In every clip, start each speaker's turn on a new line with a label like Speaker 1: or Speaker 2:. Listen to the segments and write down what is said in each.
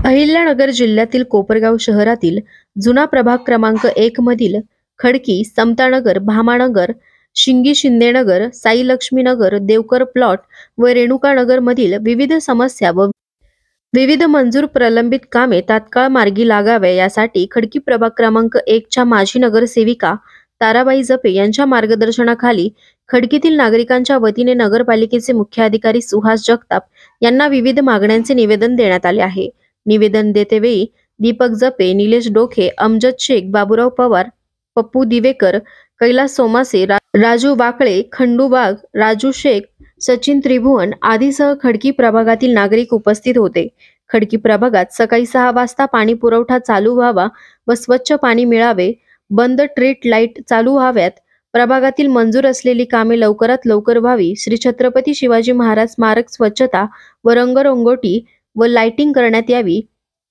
Speaker 1: अहिल्यानगर जिल्ह्यातील कोपरगाव शहरातील जुना प्रभाग क्रमांक 1 मधील खडकी, समतानगर, भामानगर, शिंगी शिंदेनगर, साई लक्ष्मीनगर, देवकर प्लॉट व रेणुकानगर मधील विविध समस्या व विविध मंजूर प्रलंबित कामे तात्काळ मार्गी लागाव्या यासाठी खडकी प्रभाग क्रमांक 1 च्या माजी नगरसेविका ताराबाई जपे यांच्या मार्गदर्शनाखाली खडकीतील नागरिकांच्या वतीने नगरपालिकेचे मुख्याधिकारी सुहास जगताप यांना विविध मागण्यांचे निवेदन देण्यात आले आहे। निवेदन देतेवेळी दीपक जपे, निलेश डोखे, अमजद शेख, बाबूराव पवार, पप्पू दिवेकर, कैलास सोमासे, राजू वाकळे, खंडू बाग, राजू शेख, सचिन त्रिभुवन आदीसह खडकी प्रभागातील नागरिक उपस्थित होते। खडकी प्रभागात सकाळी 6 वाजता पाणी पुरवठा चालू व्हावा व स्वच्छ पाणी मिळावे, बंद स्ट्रीट लाईट चालू व्हाव्यात, प्रभागातील मंजूर असलेली कामे लवकरात लवकर व्हावी, श्री छत्रपती शिवाजी महाराज स्मारक स्वच्छता व रंगरंगोटी व लाइटिंग करण्यात यावी।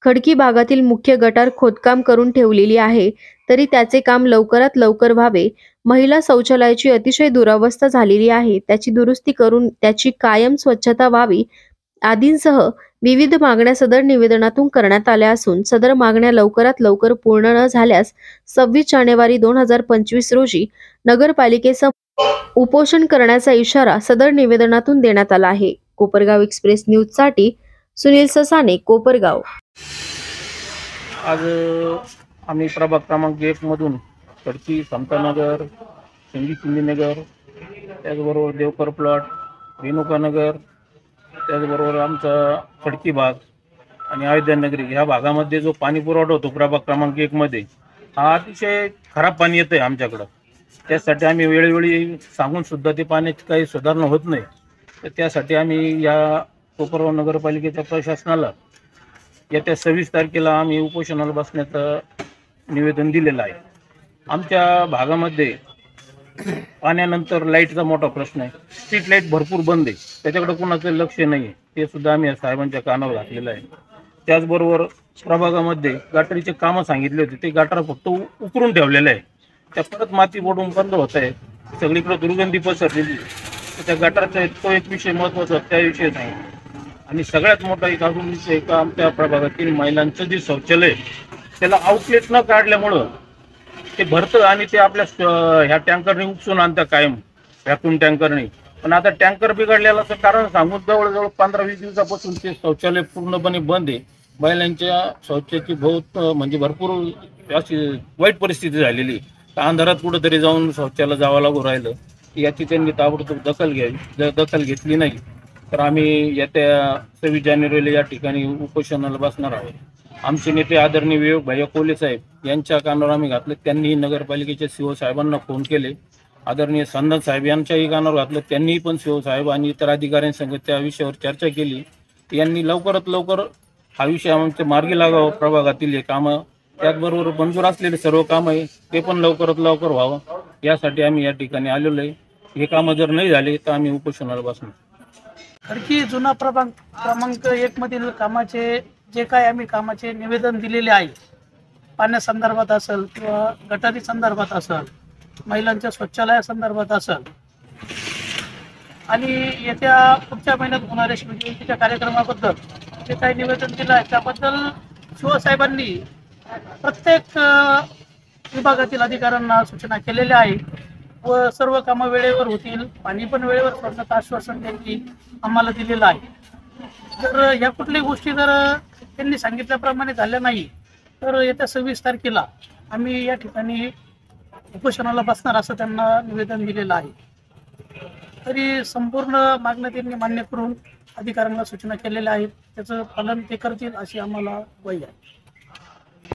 Speaker 1: खडकी भागातील मुख्य गटार खोदकाम करून ठेवलेली आहे तरी त्याचे काम लवकरात लवकर व्हावे। महिला शौचालयाची अतिशय दुरावस्था झालेली आहे, त्याची दुरुस्ती करून त्याची कायम स्वच्छता व्हावी आदींसह विविध मागण्या सदर निवेदनातून करण्यात आल्या असून सदर मागण्या लवकरात लवकर पूर्ण न झाल्यास 26 जानेवारी 2025 रोजी नगरपालिकेसमोर उपोषण करण्याचा इशारा सदर निवेदनातून देण्यात आला आहे। कोपरगाव एक्सप्रेस न्यूजसाठी सुनील ससाने, कोपरगाव।
Speaker 2: आज आम्ही प्रभाग क्रमांक 1 मधून खडकी, समतानगर, शिंगी शिंदेनगर, त्याचबरोबर देवकर प्लॉट, रेणुकानगर, त्याचबरोबर आमचा खडकी भाग आणि अयोध्यानगरी ह्या भागामध्ये जो पाणी पुरवठा होतो प्रभाग क्रमांक 1 मध्ये हा अतिशय खराब पाणी येतं आहे आमच्याकडं। त्यासाठी आम्ही वेळोवेळी सांगून सुद्धा ते पाण्याची काही सुधारणा होत नाही। तर त्यासाठी आम्ही या कोपरगाव नगरपालिकेच्या प्रशासनाला येत्या 26 तारखेला आम्ही उपोषणाला बसण्याचं निवेदन दिलेलं आहे। आमच्या भागामध्ये पाण्यानंतर लाईटचा मोठा प्रश्न आहे, स्ट्रीट लाईट भरपूर बंद आहे, त्याच्याकडे कोणाचं लक्ष नाही आहे, ते सुद्धा आम्ही साहेबांच्या कानावर घातलेलं आहे। त्याचबरोबर प्रभागामध्ये गटारीचे कामं सांगितले होते, ते गटार फक्त उकरून ठेवलेले आहे, त्या परत माती पडून बंद होत आहे, सगळीकडे दुर्गंधी पसरलेली। त्या गटारचा तो एक विषय महत्त्वाचा त्याविषयी सांगितलं। आणि सगळ्यात मोठा एक अजून विषय का आमच्या प्रभागातील महिलांचं जे शौचालय त्याला आउटलेट न काढल्यामुळं ते भरतं आणि ते आपल्या ह्या टँकरने उपसून आणतं कायम, व्हॅक्यूम टँकरने। पण आता टँकर बिघडलेलं कारण सांगून जवळजवळ 15-20 दिवसापासून ते शौचालय पूर्णपणे बंद आहे। महिलांच्या शौचाची म्हणजे भरपूर अशी वाईट परिस्थिती झालेली, अंधारात कुठंतरी जाऊन शौचालय जावं लागू राहिलं। याची त्यांनी ताबडतोब दखल घ्यावी, जर दखल घेतली नाही तर आम्ही येत्या 26 जानेवारीला या ठिकाणी उपोषणाला बसणार आहोत। आमचे नेते आदरणीय विवेक भैया कोले साहेब यांच्या कानावर आम्ही घातलं, त्यांनी नगरपालिकेच्या सीओ साहेबांना फोन केले, आदरणीय संदन साहेब यांच्याही कानावर घातलं, त्यांनी पण सीओ साहेब आणि इतर अधिकाऱ्यांसंग त्या विषयावर चर्चा केली। यांनी लवकरात लवकर हा विषय आमच्या मार्गी लागावा, प्रभागातील हे कामं त्याचबरोबर मंजूर असलेले सर्व कामं आहे ते पण लवकरात लवकर व्हावं, यासाठी आम्ही या ठिकाणी आलेलो आहे। हे कामं जर नाही झाले तर आम्ही उपोषणाला बसणार।
Speaker 3: खडकी जुना प्रभाग क्रमांक 1 मधील कामाचे जे काय आम्ही कामाचे निवेदन दिलेले आहे, पाण्यासंदर्भात असेल किंवा गटारी संदर्भात असेल, महिलांच्या शौचालयासंदर्भात असेल आणि येत्या पुढच्या महिन्यात होणाऱ्या शिवजयंतीच्या कार्यक्रमाबद्दल जे काही निवेदन दिलं आहे त्याबद्दल शिवसाहेबांनी प्रत्येक विभागातील अधिकाऱ्यांना सूचना केलेल्या आहे व सर्व कामं वेळेवर होतील, पाणी पण वेळेवर सोडण्याचं आश्वासन त्यांनी आम्हाला दिलेलं आहे। जर ह्या कुठल्याही गोष्टी जर त्यांनी सांगितल्याप्रमाणे झाल्या नाही तर येत्या 26 तारखेला आम्ही या ठिकाणी उपोषणाला बसणार असं त्यांना निवेदन दिलेलं आहे। तरी संपूर्ण मागण्या त्यांनी मान्य करून अधिकाऱ्यांना सूचना केलेल्या आहेत, त्याचं पालन ते करतील अशी आम्हाला ग्वाही आहे।